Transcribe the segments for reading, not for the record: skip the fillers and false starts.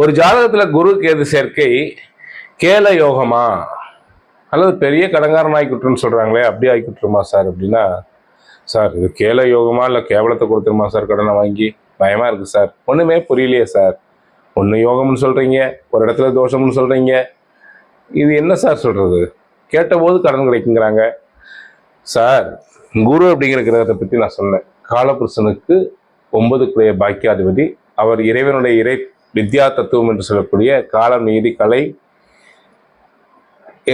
ஒரு ஜாதகத்துல குரு கேது சேர்க்கை கேல யோகமா அல்லது பெரிய கடங்காரன் ஆகிக்கிட்டுன்னு சொல்றாங்களே அப்படி ஆகிக்கிட்டுருமா சார் அப்படின்னா, சார் இது கேல யோகமா இல்லை கேவலத்தை கொடுத்துருமா சார் கடனை வாங்கி? பயமா இருக்கு சார். ஒண்ணுமே புரியலையே சார். ஒன்று யோகம்னு சொல்றீங்க, ஒரு இடத்துல தோஷம்னு சொல்றீங்க, இது என்ன சார் சொல்றது? கேட்டபோது கடன் கிடைக்குங்கிறாங்க. சார், குரு அப்படிங்கிற கிரகத்தை பற்றி நான் சொன்னேன். காலபுருஷனுக்கு 9 பாக்கியாதிபதி. அவர் இறைவனுடைய இறை வித்யா தத்துவம் என்று சொல்லக்கூடிய காலம், நீதி, கலை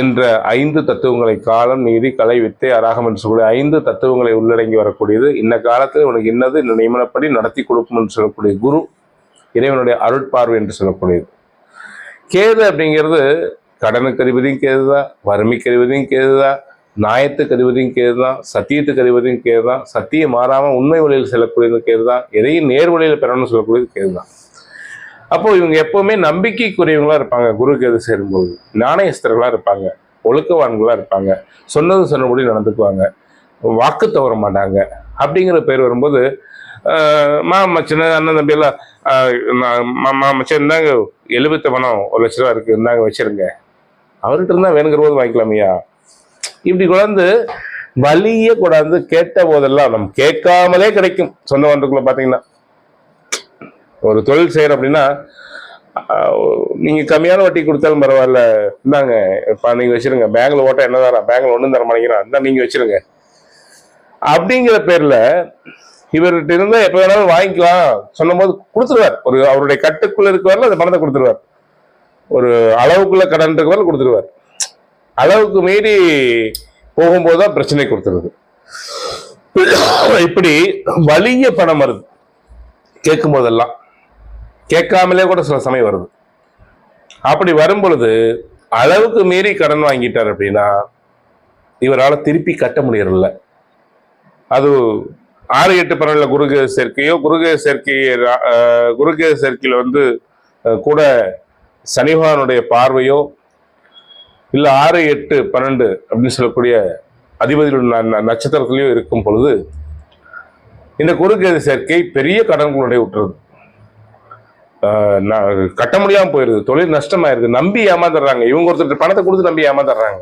என்ற 5 தத்துவங்களை, காலம், நீதி, கலை, வித்தை, அராகம் என்று சொல்லக்கூடிய 5 தத்துவங்களை உள்ளடங்கி வரக்கூடியது. இந்த காலத்தில் உனக்கு இன்னது இந்த நியமனப்படி நடத்தி கொடுக்கும் என்று சொல்லக்கூடிய குரு, இறைவனுடைய அருட்பார்வை என்று சொல்லக்கூடியது. கேது அப்படிங்கிறது கடனுக்கு அதிபதியும் கேதுதான், வறுமைக்கு அதிபதியும் கேதுதான், நியாயத்துக்கு அதிபதியும் கேதுதான், சத்தியத்துக்கு அதிபதியும் கேதுதான், சத்தியம் மாறாமல் உண்மை வழியில் செல்லக்கூடியது கேதுதான், எதையும் நேர் வழியில் பெறணும்னு சொல்லக்கூடியது கேதுதான். அப்போ இவங்க எப்பவுமே நம்பிக்கைக்குரியவங்களா இருப்பாங்க. குரு கேது சேரும்போது நாணயஸ்தர்களா இருப்பாங்க, ஒழுக்கவான்களா இருப்பாங்க, சொன்னது சொன்னபடி நடந்துக்குவாங்க, வாக்கு தவற மாட்டாங்க. அப்படிங்கிற பேர் வரும்போது சின்ன அண்ணன் தம்பி எல்லாம் மச்சன் இருந்தாங்க, எழுபத்த பணம் 1,00,000 இருக்கு, இருந்தாங்க வச்சிருங்க, அவர்கிட்ட இருந்தா வேணுங்கிற போது வாங்கிக்கலாமையா, இப்படி கொண்டாந்து வலிய கொண்டாந்து கேட்ட போதெல்லாம் நம்ம கேட்காமலே கிடைக்கும். சொந்த பந்தத்துக்குள்ள பாத்தீங்கன்னா, ஒரு தொழில் செய்யற அப்படின்னா நீங்க கம்மியான வட்டி கொடுத்தாலும் பரவாயில்ல, இருந்தாங்க நீங்க வச்சிருங்க, பேங்க்ல ஓட்ட என்ன தரா, பேங்க்ல ஒண்ணும் தர மாட்டேங்கிறான், இருந்தா நீங்க வச்சிருங்க அப்படிங்கிற பேர்ல இவர்கிட்ட இருந்தா எப்ப வேணாலும் வாங்கிக்கலாம் சொன்னும் போது கொடுத்துருவார். ஒரு அவருடைய கட்டுக்குள்ள இருக்கிறவர்கள் அந்த பணத்தை கொடுத்துருவார். ஒரு அளவுக்குள்ள கடன் இருக்கிறவர்கள் கொடுத்துருவார். அளவுக்கு மீறி போகும்போதுதான் பிரச்சனை கொடுத்துருது. இப்படி வலிய பணம் வருது கேட்கும் போதெல்லாம், கேட்காமலே கூட சில சமயம் வருது. அப்படி வரும் பொழுது அளவுக்கு மீறி கடன் வாங்கிட்டார் அப்படின்னா இவரால் திருப்பி கட்ட முடியறதில்ல. அது 6, 8, 12 குருகேது சேர்க்கையோ, குருகேது சேர்க்கையில கூட சனி பகவானுடைய பார்வையோ, இல்ல 6, 8, 12 அப்படின்னு சொல்லக்கூடிய அதிபதியுடைய நட்சத்திரத்திலையோ இருக்கும் பொழுது இந்த குருகேது சேர்க்கை பெரிய கடன்களுடைய விட்டுறது, கட்ட முடியாம போயிருது, தொழில் நஷ்டமாயிருது, நம்பி ஏமாந்துடுறாங்க. இவங்க ஒருத்தர் பணத்தை கொடுத்து நம்பி ஏமாந்துடுறாங்க.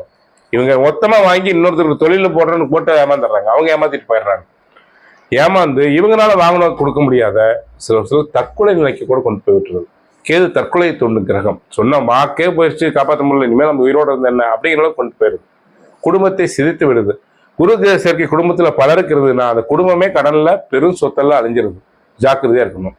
இவங்க மொத்தமா வாங்கி இன்னொருத்தருக்கு தொழில போடுறன்னு போட்டு ஏமாந்துடுறாங்க. அவங்க ஏமாத்திட்டு போயிடுறாங்க. ஏமாந்து இவங்களால வாங்கின கொடுக்க முடியாத சில தற்கொலை நிலைக்கு கூட கொண்டு போய் விட்டுறது. கேது தற்கொலை தூண்டு கிரகம். சொன்ன வாக்கே போயிடுச்சு, காப்பாற்ற முடியல, இனிமேல் நம்ம உயிரோட இருந்த என்ன அப்படிங்கிற அளவுக்கு கொண்டு போயிருது. குடும்பத்தை சிதைத்து விடுது. குரு சேர்க்கை குடும்பத்துல பலருக்கு இருந்ததுன்னா அந்த குடும்பமே கடன்ல பெரும் சொத்தெல்லாம் அழிஞ்சிருது. ஜாக்கிரதையா இருக்கணும்.